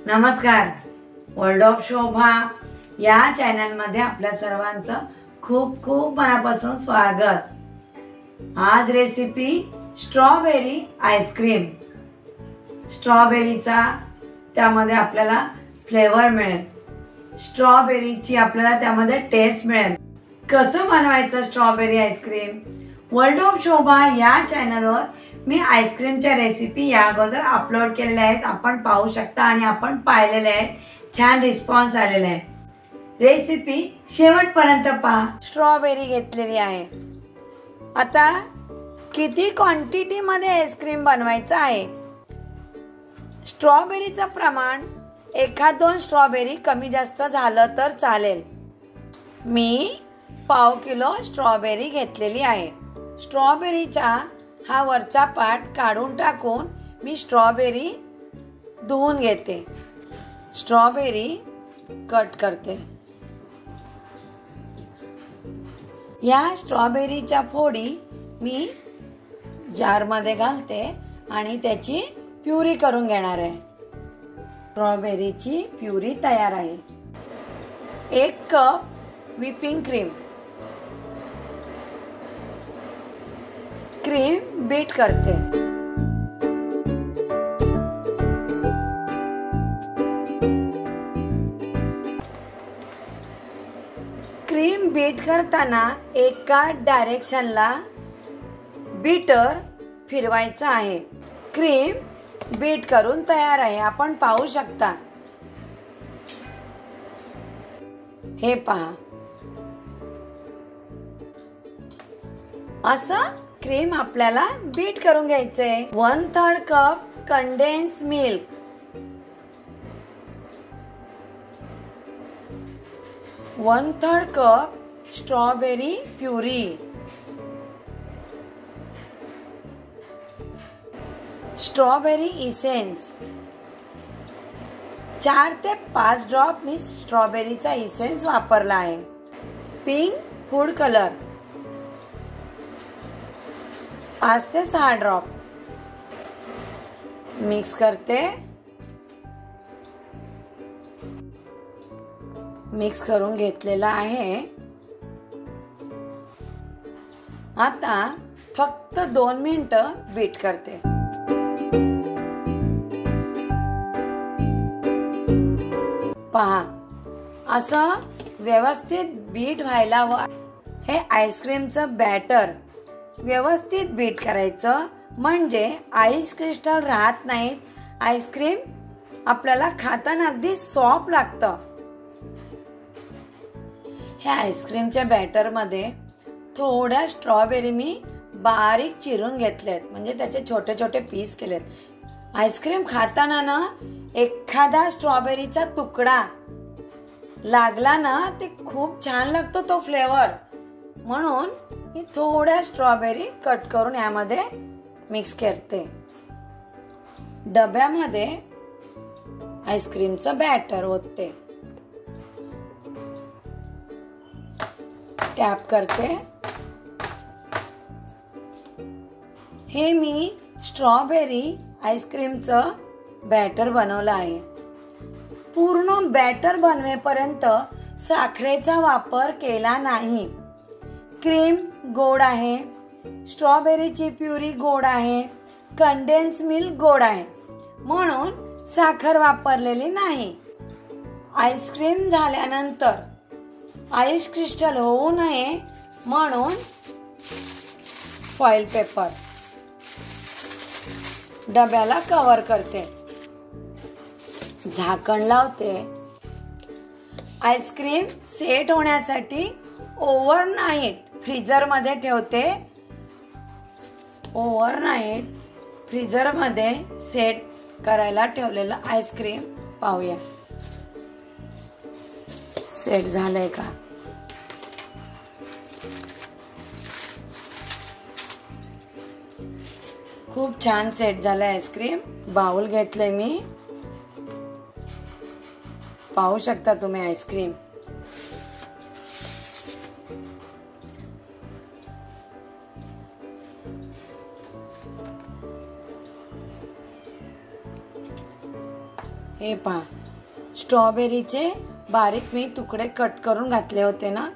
नमस्कार. World of शोभा या चॅनलमध्ये आपल्या सर्वांचं खूप खूप मनापासून स्वागत. आज रेसिपी स्ट्रॉबेरी आईस्क्रीम. स्ट्रॉबेरीचा त्यामध्ये आपल्याला फ्लेवर मिळेल, स्ट्रॉबेरीची आपल्याला त्यामध्ये टेस्ट मिळेल. कसं बनवायचं स्ट्रॉबेरी आईस्क्रीम? वर्ल्ड ऑफ शोभा या चॅनलवर मी आईस्क्रीमच्या रेसिपी या अगोदर अपलोड केलेल्या आहेत, आपण पाहू शकता आणि आपण पाहिलेले आहेत. छान रिस्पॉन्स आलेला आहे. रेसिपी शेवटपर्यंत पहा. स्ट्रॉबेरी घेतलेली आहे. आता किती क्वांटिटीमध्ये आईस्क्रीम बनवायचं आहे? स्ट्रॉबेरीचं प्रमाण 1-2 स्ट्रॉबेरी कमी जास्त झालं तर चालेल. मी पाव किलो स्ट्रॉबेरी घेतलेली आहे. स्ट्रॉबेरीचा हा वरचा पार्ट काढून टाकून मी स्ट्रॉबेरी धुवून घेते. स्ट्रॉबेरी कट करते. या स्ट्रॉबेरीच्या फोडी मी जारमध्ये घालते आणि त्याची प्युरी करून घेणार आहे. स्ट्रॉबेरीची प्युरी तयार आहे. 1 cup whipping cream. Cream beat करते. क्रीम बीट करताना एका डायरेक्शनला बीटर फिरवायचं आहे. क्रीम बीट करून तयार आहे. आपण पाहू शकता. हे पहा. असं क्रीम आपल्याला बीट करून घ्यायचंय. 1/3 cup condense milk. 1/3 cup strawberry puree. Strawberry essence. 4 ते 5 ड्रॉप मी स्ट्रॉबेरीचा इसेन्स वापरला आहे. पिंक फूड कलर 5 ते 6 ड्रॉप. मिक्स करते. मिक्स करून घेतलेला आहे. आता फक्त 2 मिनिटं बीट करते. पहा, असं व्यवस्थित बीट व्हायला हवं. हे आईस्क्रीमचं बॅटर व्यवस्थित बीट करायचं, म्हणजे आईस क्रिस्टल राहत नाहीत. आईस्क्रीम आपल्याला खाताना अगदी सॉफ्ट लागतं. ह्या आईस्क्रीमच्या बॅटर मध्ये थोड्या स्ट्रॉबेरी मी बारीक चिरून घेतलेत, म्हणजे त्याचे छोटे छोटे पीस केलेत. आईस्क्रीम खाताना ना एखादा स्ट्रॉबेरीचा तुकडा लागला ना ते खूप छान लागतो तो फ्लेवर. म्हणून मी थोड्या स्ट्रॉबेरी कट करून यामध्ये मिक्स करते. डब्यामध्ये आईस्क्रीमचं बॅटर ओतते. टॅप करते. हे मी स्ट्रॉबेरी आईस्क्रीमचं बॅटर बनवलं आहे. पूर्ण बॅटर बनवेपर्यंत साखरेचा वापर केला नाही. क्रीम गोड आहे, स्ट्रॉबेरीची प्युरी गोड आहे, कंडेन्स मिल्क गोड आहे, म्हणून साखर वापरलेली नाही. आईस्क्रीम झाल्यानंतर आईस क्रिस्टल होऊ नये म्हणून फॉइल पेपर डब्याला कव्हर करते. झाकण लावते. आईस्क्रीम सेट होण्यासाठी ओव्हरनाईट फ्रीजर मध्ये ठेवते. ओव्हरनाईट फ्रीजर मध्ये सेट करायला ठेवलेलं आईस्क्रीम पाहूया. सेट झालंय का? खूप छान सेट झालंय आईस्क्रीम. बाउल घेतलंय मी. पाहू शकता तुम्ही आईस्क्रीम. हे पहा, स्ट्रॉबेरीचे बारीक मी तुकडे कट करून घातले होते ना.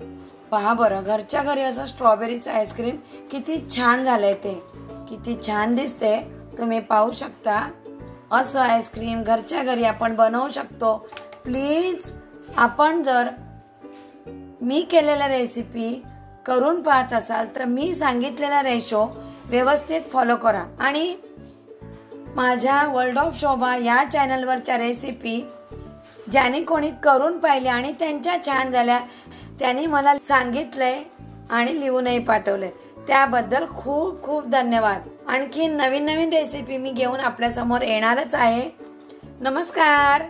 पहा बरं, घरच्या घरी असं स्ट्रॉबेरीचं आईस्क्रीम किती छान झालंय, ते किती छान दिसते. तुम्ही पाहू शकता. असं आईस्क्रीम घरच्या घरी आपण बनवू शकतो. प्लीज आपण जर मी केलेल्या रेसिपी करून पाहत असाल तर मी सांगितलेला रेशो व्यवस्थित फॉलो करा. आणि माझ्या वर्ल्ड ऑफ शोभा या चॅनलवरच्या रेसिपी ज्याने कोणी करून पाहिले आणि त्यांच्या छान झाल्या त्यांनी मला सांगितलंय आणि लिहूनही पाठवलंय, त्याबद्दल खूप खूप धन्यवाद. आणखी नवीन नवीन रेसिपी मी घेऊन आपल्यासमोर येणारच आहे. नमस्कार.